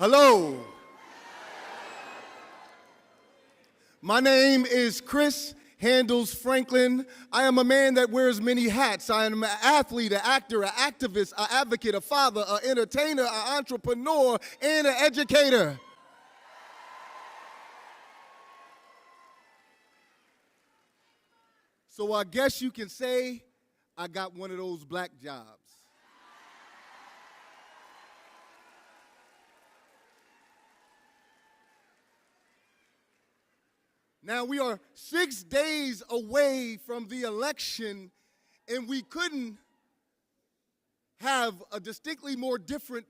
Hello. My name is Chris Handles Franklin. I am a man that wears many hats. I am an athlete, an actor, an activist, an advocate, a father, an entertainer, an entrepreneur, and an educator. So I guess you can say I got one of those black jobs. Now, we are 6 days away from the election, and we couldn't have a distinctly more different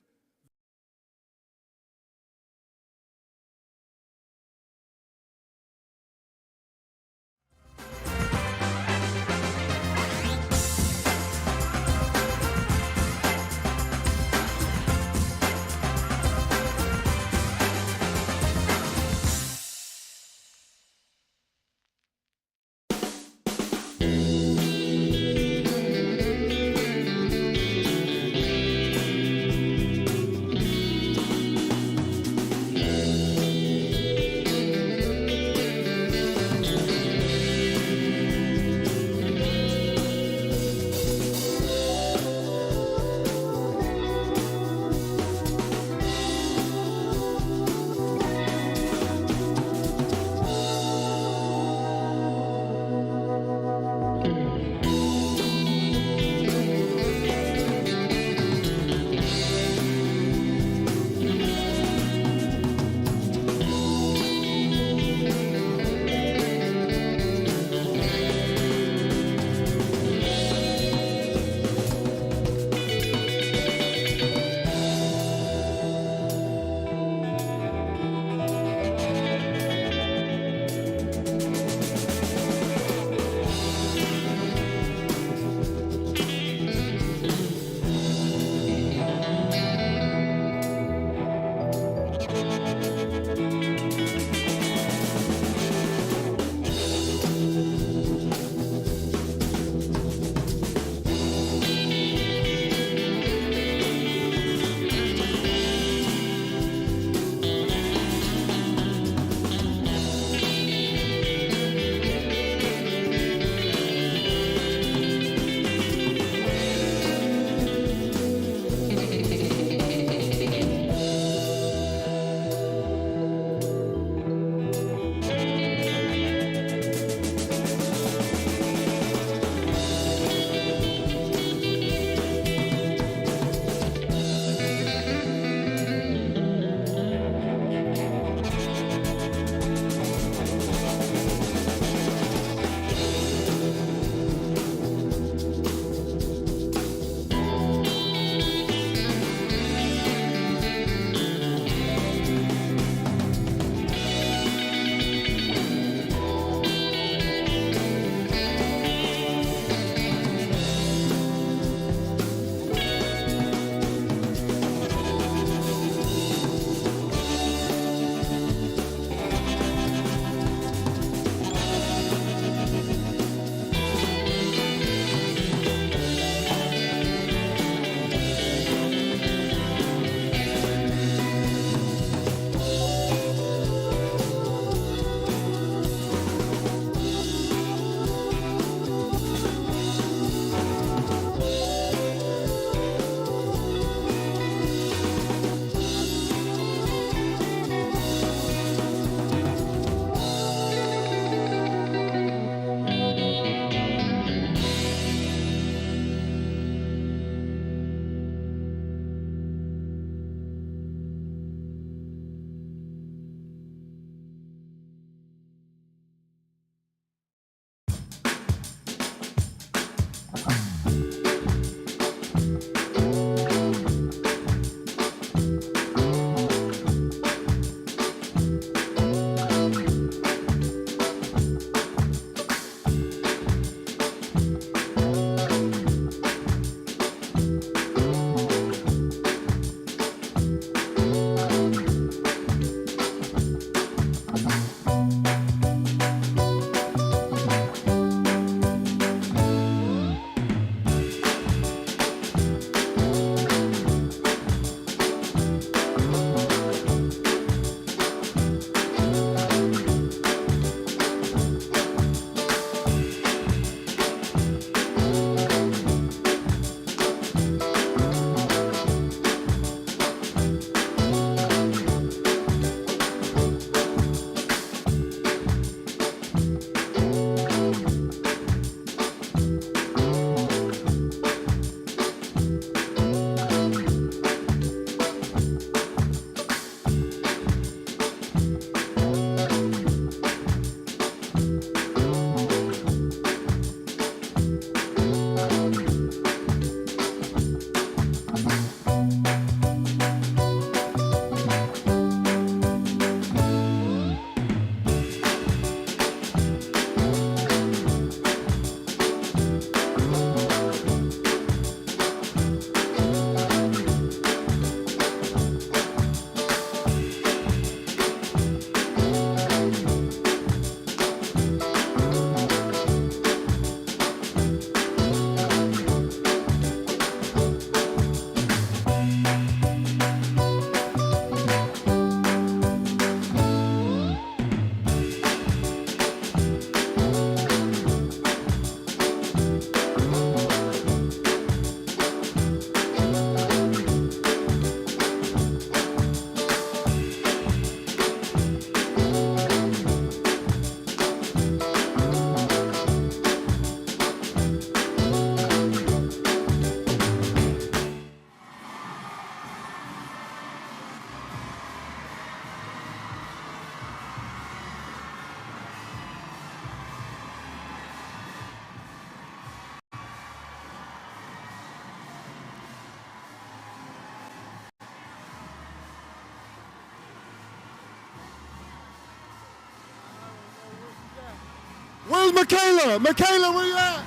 Where's Michaela? Michaela, where you at?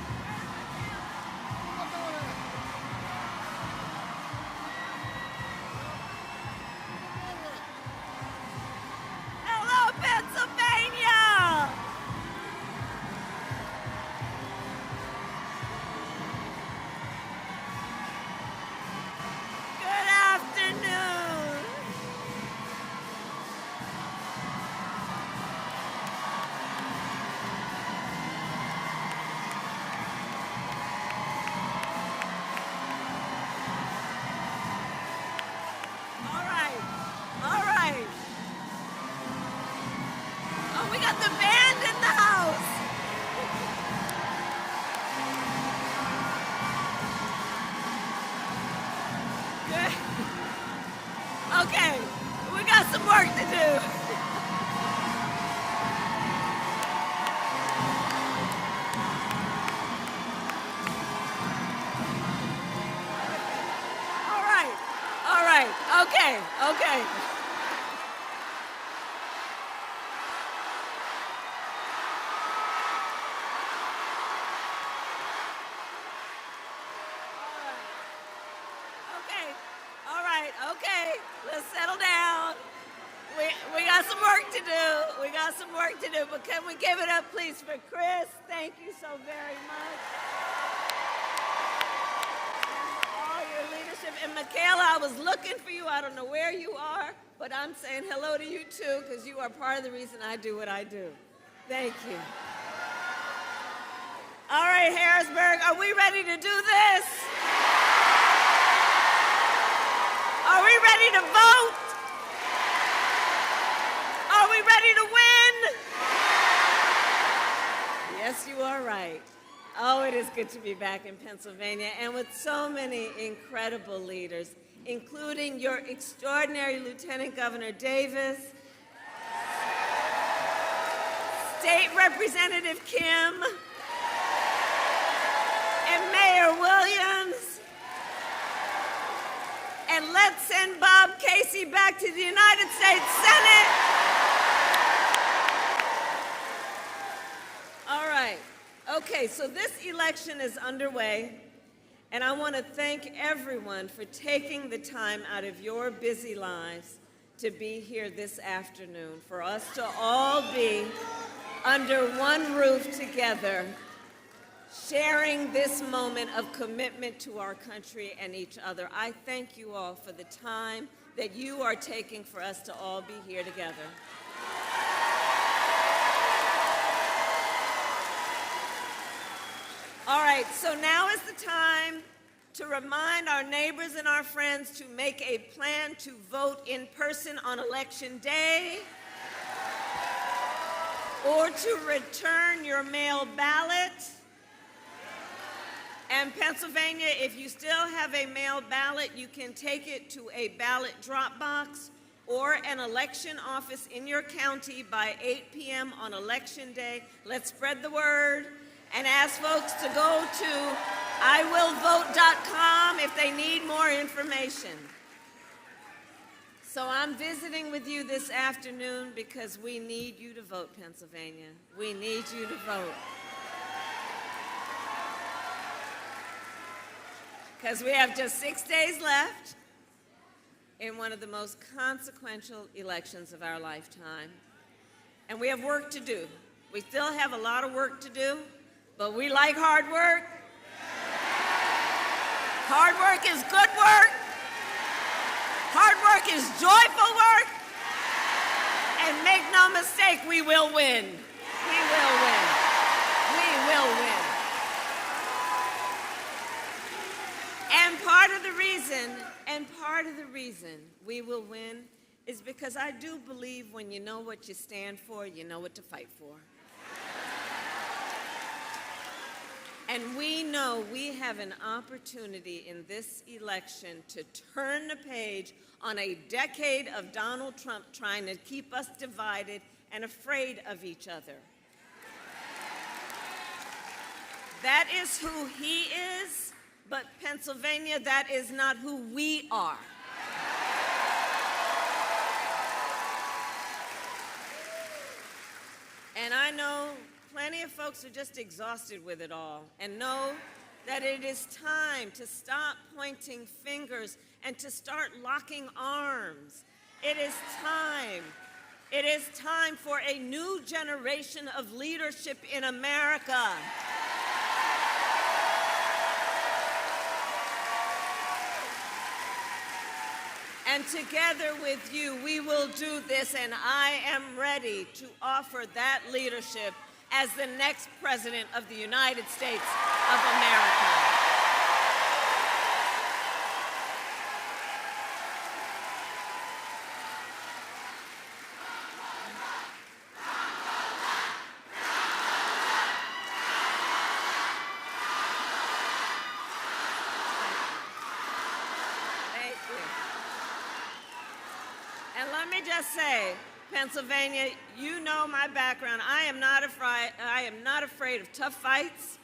Hello, Pennsylvania! Good afternoon. All right. Oh, we got the band in the house. Good. Okay, we got some work to do. All right, okay. Okay, let's settle down. We got some work to do. But can we give it up, please, for Chris? Thank you so very much. And all your leadership. And Michaela, I was looking for you. I don't know where you are, but I'm saying hello to you, too, because you are part of the reason I do what I do. Thank you. All right, Harrisburg, are we ready to do this? Are we ready to vote? Are we ready to win? Yes, you are right. Oh, it is good to be back in Pennsylvania and with so many incredible leaders, including your extraordinary Lieutenant Governor Davis, State Representative Kim, and Mayor Williams. And let's send Bob Casey back to the United States Senate. All right. Okay, so this election is underway, and I want to thank everyone for taking the time out of your busy lives to be here this afternoon, for us to all be under one roof together, sharing this moment of commitment to our country and each other. I thank you all for the time that you are taking for us to all be here together. All right, so now is the time to remind our neighbors and our friends to make a plan to vote in person on Election Day, or to return your mail ballot. And Pennsylvania, if you still have a mail ballot, you can take it to a ballot drop box or an election office in your county by 8 p.m. on Election Day. Let's spread the word and ask folks to go to iwillvote.com if they need more information. So I'm visiting with you this afternoon because we need you to vote, Pennsylvania. We need you to vote. Because we have just 6 days left in one of the most consequential elections of our lifetime. And we have work to do. We still have a lot of work to do, but we like hard work. Hard work is good work. Hard work is joyful work. And make no mistake, we will win. We will win. We will win. And part of the reason we will win is because I do believe when you know what you stand for, you know what to fight for. And we know we have an opportunity in this election to turn the page on a decade of Donald Trump trying to keep us divided and afraid of each other. That is who he is, but Pennsylvania, that is not who we are. And I know plenty of folks folks are just exhausted with it all and know that it is time to stop pointing fingers and to start locking arms. It is time. It is time for a new generation of leadership in America. And together with you, we will do this, and I am ready to offer that leadership as the next President of the United States of America. Thank you. And let me just say, Pennsylvania, you know my background. I am not afraid of tough fights.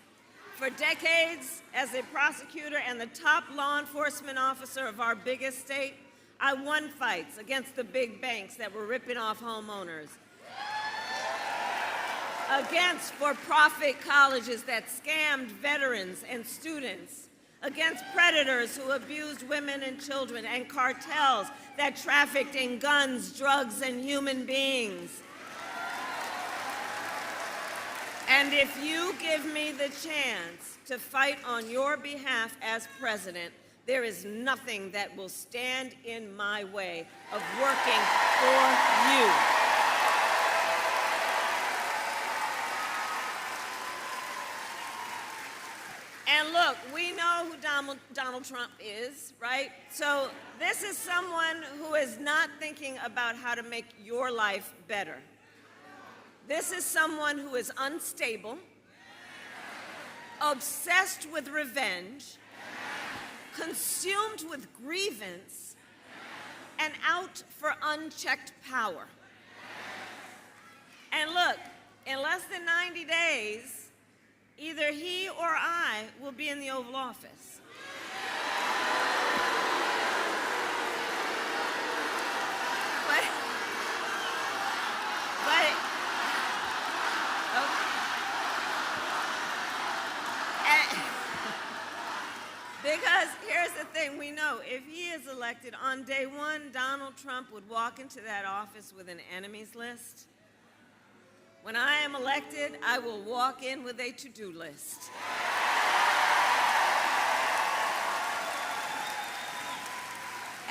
For decades, as a prosecutor and the top law enforcement officer of our biggest state, I won fights against the big banks that were ripping off homeowners, against for-profit colleges that scammed veterans and students, against predators who abused women and children, and cartels that trafficked in guns, drugs, and human beings. And if you give me the chance to fight on your behalf as president, there is nothing that will stand in my way of working for you. And look, we know who Donald Trump is, right? So this is someone who is not thinking about how to make your life better. This is someone who is unstable, obsessed with revenge, consumed with grievance, and out for unchecked power. And look, in less than 90 days, either he or I will be in the Oval Office. But okay. Because here's the thing, we know if he is elected, on day one, Donald Trump would walk into that office with an enemies list. When I am elected, I will walk in with a to-do list.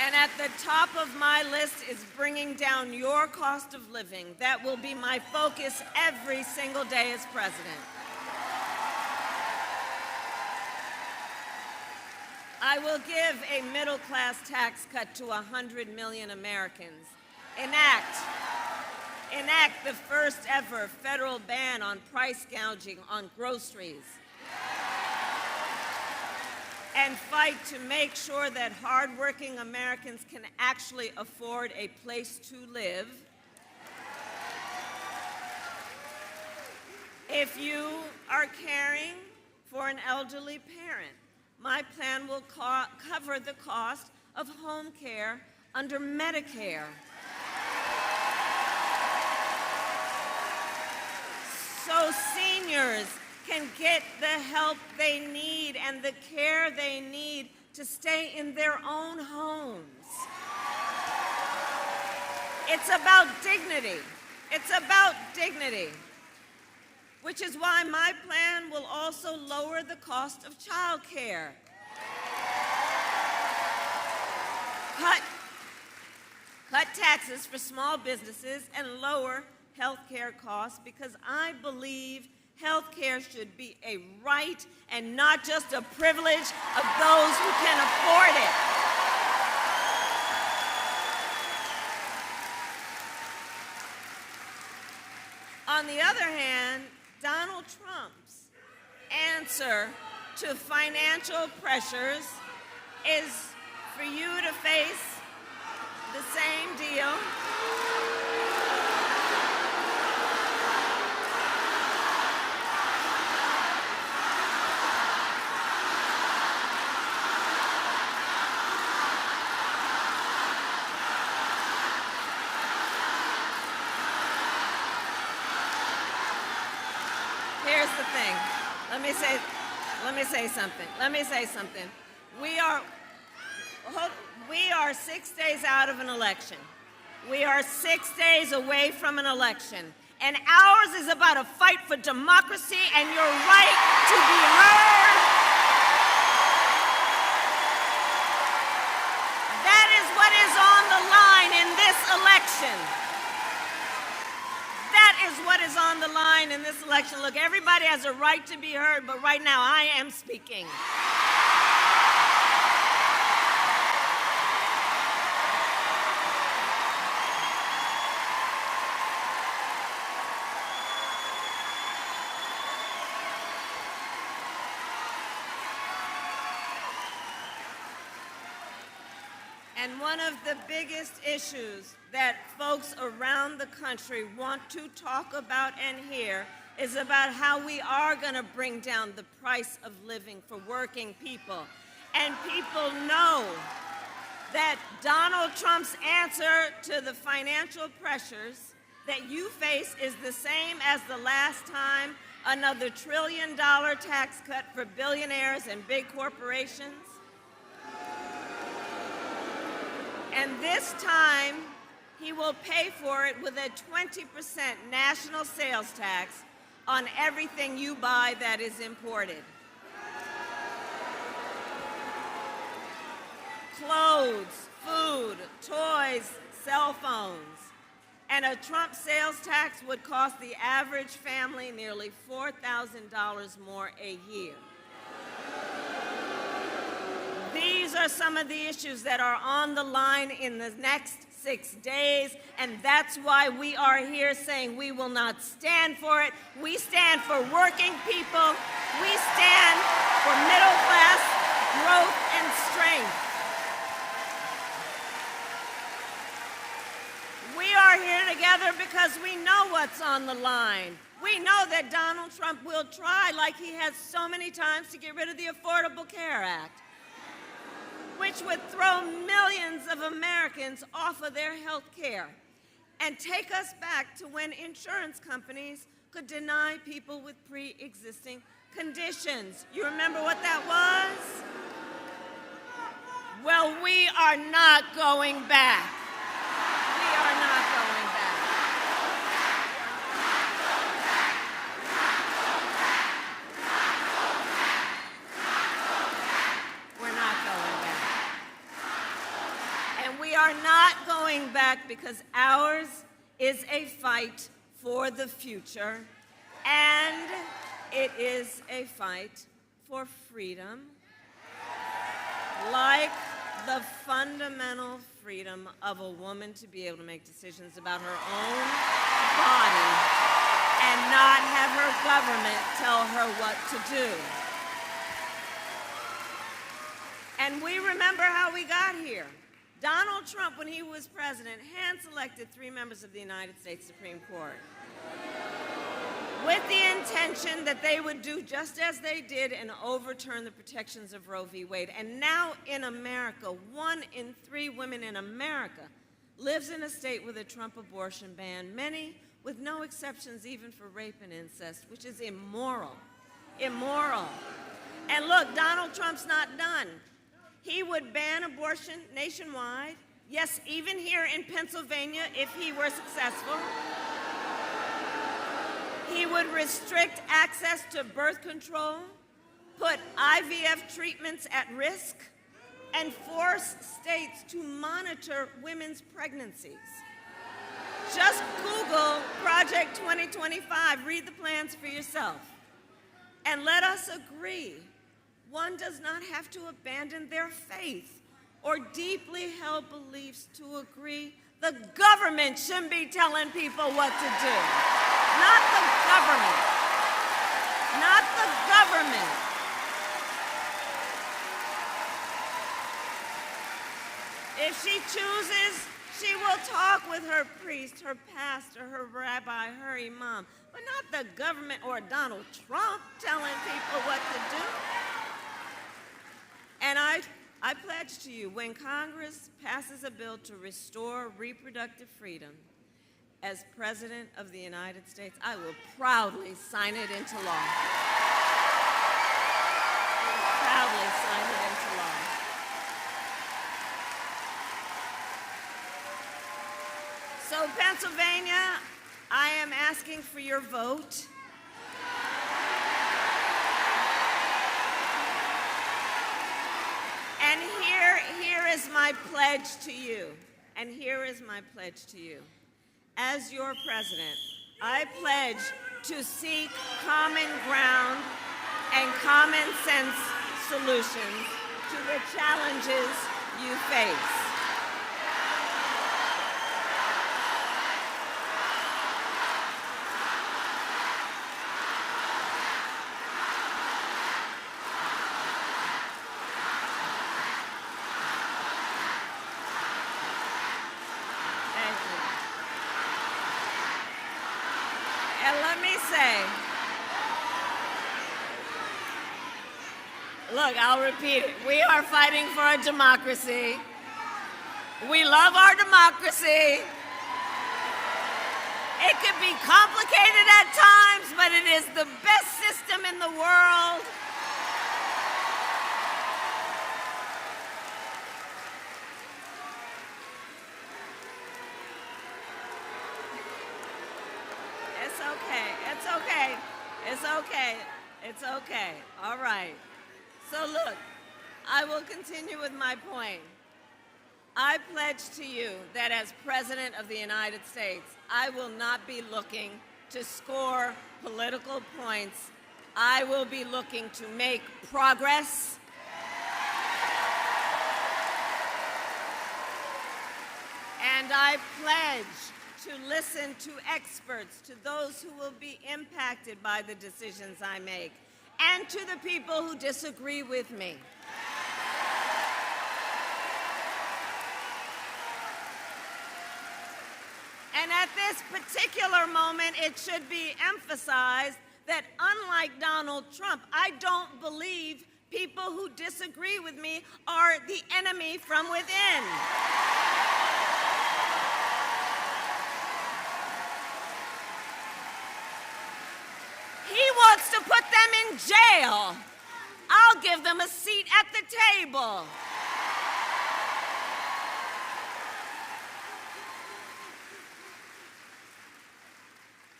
And at the top of my list is bringing down your cost of living. That will be my focus every single day as president. I will give a middle-class tax cut to 100 million Americans. Enact the first ever federal ban on price gouging on groceries. And fight to make sure that hardworking Americans can actually afford a place to live. If you are caring for an elderly parent, my plan will cover the cost of home care under Medicare. So seniors can get the help they need and the care they need to stay in their own homes. It's about dignity. It's about dignity. Which is why my plan will also lower the cost of child care. Cut taxes for small businesses and lower health care costs, because I believe health care should be a right and not just a privilege of those who can afford it. On the other hand, Donald Trump's answer to financial pressures is for you to face the same deal. here's the thing. Let me say something. We are 6 days out of an election. We are 6 days away from an election. And ours is about a fight for democracy and your right to be heard. That is what is on the line in this election. That is what is on the line in this election. Look, everybody has a right to be heard, but right now I am speaking. And one of the biggest issues that folks around the country want to talk about and hear is about how we are going to bring down the price of living for working people. And people know that Donald Trump's answer to the financial pressures that you face is the same as the last time, another $1 trillion tax cut for billionaires and big corporations. And this time, he will pay for it with a 20% national sales tax on everything you buy that is imported. Clothes, food, toys, cell phones. And a Trump sales tax would cost the average family nearly $4,000 more a year. These are some of the issues that are on the line in the next 6 days, and that's why we are here saying we will not stand for it. We stand for working people. We stand for middle class growth and strength. We are here together because we know what's on the line. We know that Donald Trump will try, like he has so many times, to get rid of the Affordable Care Act, which would throw millions of Americans off of their health care and take us back to when insurance companies could deny people with pre-existing conditions. You remember what that was? Well, we are not going back. We are not going back. We are not going back because ours is a fight for the future, and it is a fight for freedom, like the fundamental freedom of a woman to be able to make decisions about her own body and not have her government tell her what to do. And we remember how we got here. Donald Trump, when he was president, hand-selected 3 members of the United States Supreme Court with the intention that they would do just as they did and overturn the protections of Roe v. Wade. And now in America, 1 in 3 women in America lives in a state with a Trump abortion ban, many with no exceptions even for rape and incest, which is immoral. Immoral. And look, Donald Trump's not done. He would ban abortion nationwide, yes, even here in Pennsylvania if he were successful. He would restrict access to birth control, put IVF treatments at risk, and force states to monitor women's pregnancies. Just Google Project 2025, read the plans for yourself. And let us agree. One does not have to abandon their faith or deeply held beliefs to agree the government shouldn't be telling people what to do. Not the government. Not the government. If she chooses, she will talk with her priest, her pastor, her rabbi, her imam, but not the government or Donald Trump telling people what to do. And I pledge to you, when Congress passes a bill to restore reproductive freedom, as President of the United States, I will proudly sign it into law. I will proudly sign it into law. So, Pennsylvania, I am asking for your vote. And here is my pledge to you. And here is my pledge to you. As your president, I pledge to seek common ground and common sense solutions to the challenges you face. And let me say, look, I'll repeat it. We are fighting for a democracy. We love our democracy. It can be complicated at times, but it is the best system in the world. It's okay. It's okay. It's okay. It's okay. All right. So look, I will continue with my point. I pledge to you that as President of the United States, I will not be looking to score political points. I will be looking to make progress. And I pledge to listen to experts, to those who will be impacted by the decisions I make, and to the people who disagree with me. And at this particular moment, it should be emphasized that unlike Donald Trump, I don't believe people who disagree with me are the enemy from within. He wants to put them in jail. I'll give them a seat at the table.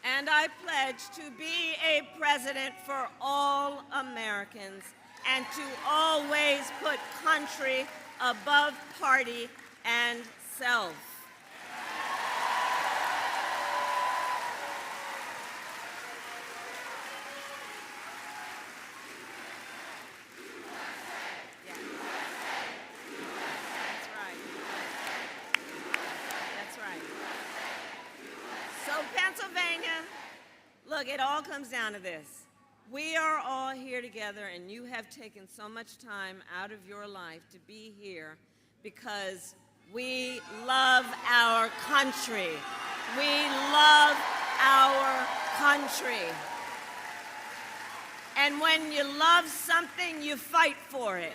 And I pledge to be a president for all Americans and to always put country above party and self. Pennsylvania, look, it all comes down to this. We are all here together, and you have taken so much time out of your life to be here because we love our country. We love our country. And when you love something, you fight for it.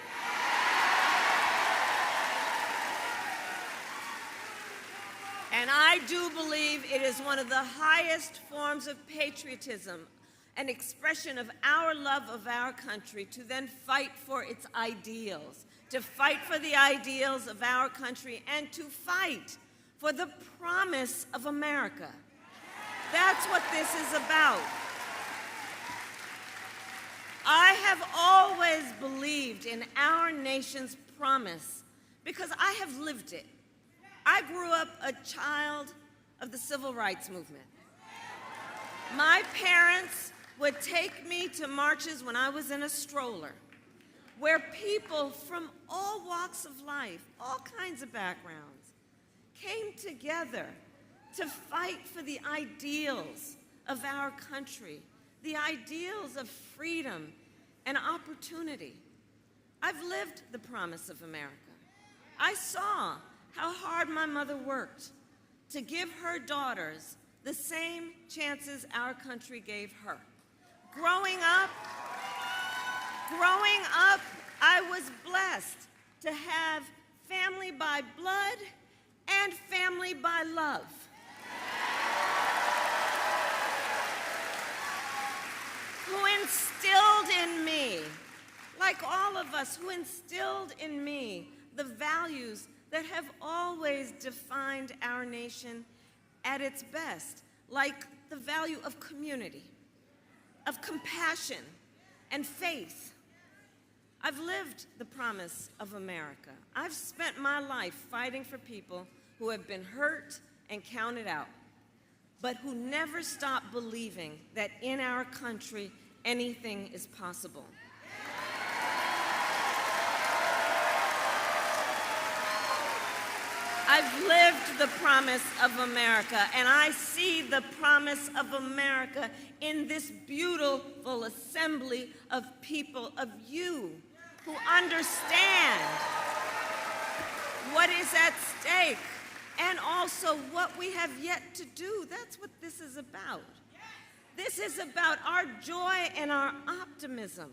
And I do believe it is one of the highest forms of patriotism, an expression of our love of our country, to then fight for its ideals, to fight for the ideals of our country, and to fight for the promise of America. That's what this is about. I have always believed in our nation's promise because I have lived it. I grew up a child of the civil rights movement. My parents would take me to marches when I was in a stroller, where people from all walks of life, all kinds of backgrounds, came together to fight for the ideals of our country, the ideals of freedom and opportunity. I've lived the promise of America. I saw how hard my mother worked to give her daughters the same chances our country gave her. Growing up, I was blessed to have family by blood and family by love. who instilled in me, like all of us, who instilled in me the values that have always defined our nation at its best, like the value of community, of compassion, and faith. I've lived the promise of America. I've spent my life fighting for people who have been hurt and counted out, but who never stop believing that in our country, anything is possible. I've lived the promise of America, and I see the promise of America in this beautiful assembly of people, of you, who understand what is at stake and also what we have yet to do. That's what this is about. This is about our joy and our optimism,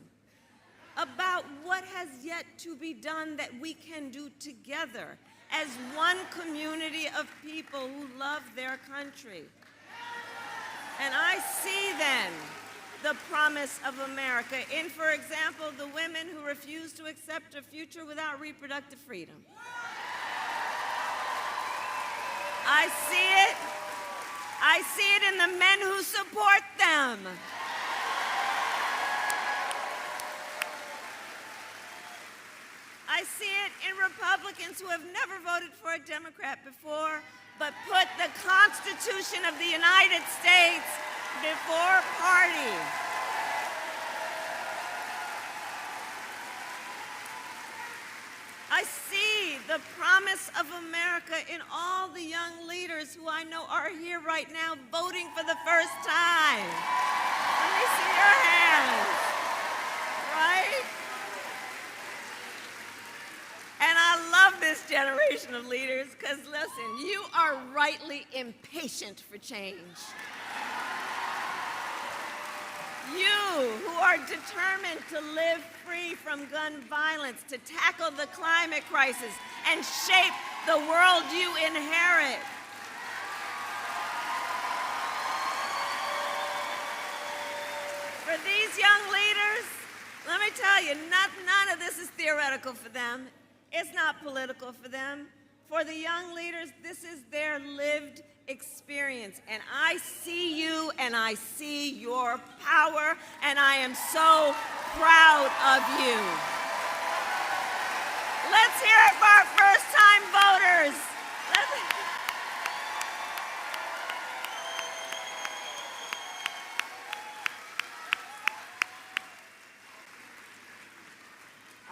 about what has yet to be done that we can do together as one community of people who love their country. And I see then the promise of America in, for example, the women who refuse to accept a future without reproductive freedom. I see it in the men who support them. I see it in Republicans who have never voted for a Democrat before, but put the Constitution of the United States before party. I see the promise of America in all the young leaders who I know are here right now voting for the first time. Let me see your hands, right? And I love this generation of leaders because, listen, you are rightly impatient for change. You who are determined to live free from gun violence, to tackle the climate crisis, and shape the world you inherit. For these young leaders, let me tell you, none of this is theoretical for them. It's not political for them. For the young leaders, this is their lived experience. And I see you and I see your power, and I am so proud of you. Let's hear it for our first-time voters.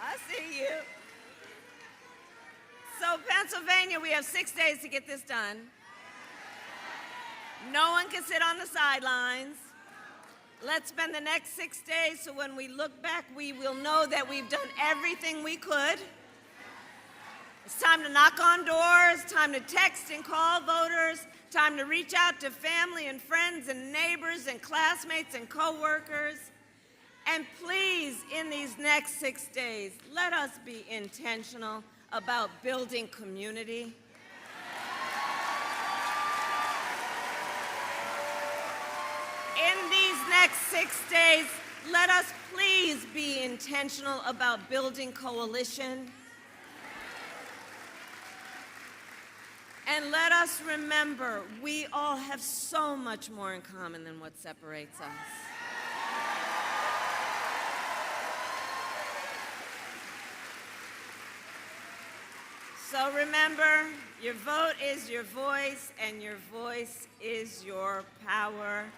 I see you. So Pennsylvania, we have 6 days to get this done. No one can sit on the sidelines. Let's spend the next 6 days so when we look back, we will know that we've done everything we could. It's time to knock on doors, time to text and call voters, time to reach out to family and friends and neighbors and classmates and coworkers. And please, in these next 6 days, let us be intentional about building community. In these next 6 days, let us please be intentional about building coalition. And let us remember, we all have so much more in common than what separates us. So remember, your vote is your voice, and your voice is your power.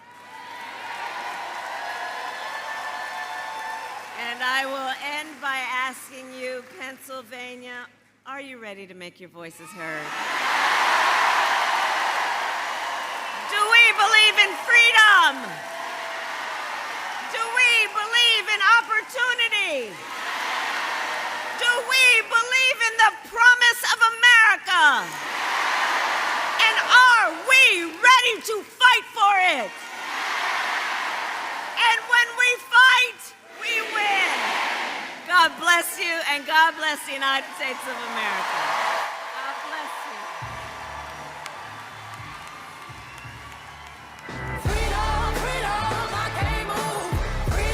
And I will end by asking you, Pennsylvania, are you ready to make your voices heard? Do we believe in freedom? Do we believe in opportunity? Do we believe in the promise of America? And are we ready to fight for it? And when we fight, we win. God bless you, and God bless the United States of America. God bless you. Freedom, freedom, I can't move. Freedom.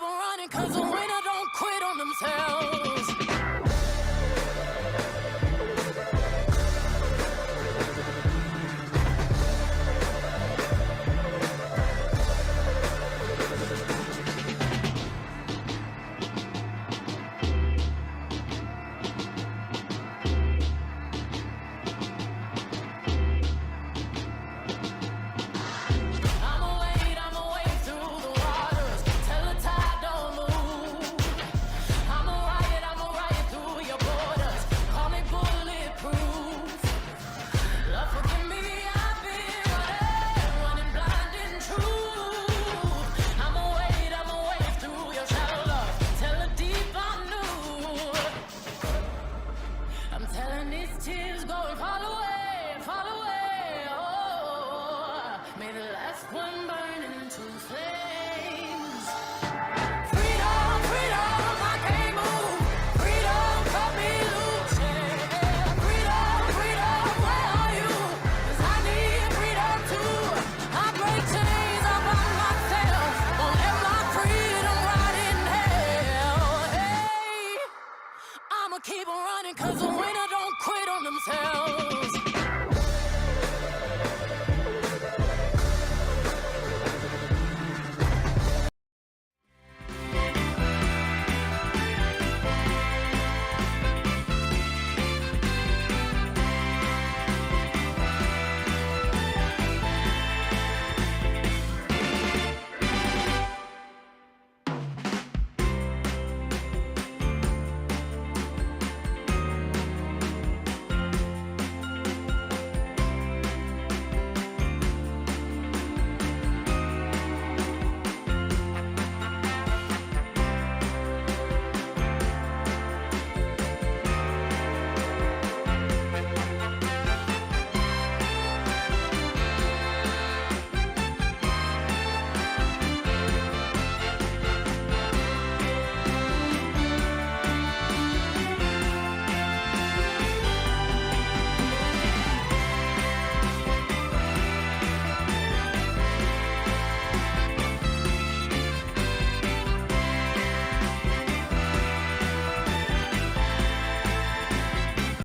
keep on running, cause a winner don't quit on themselves.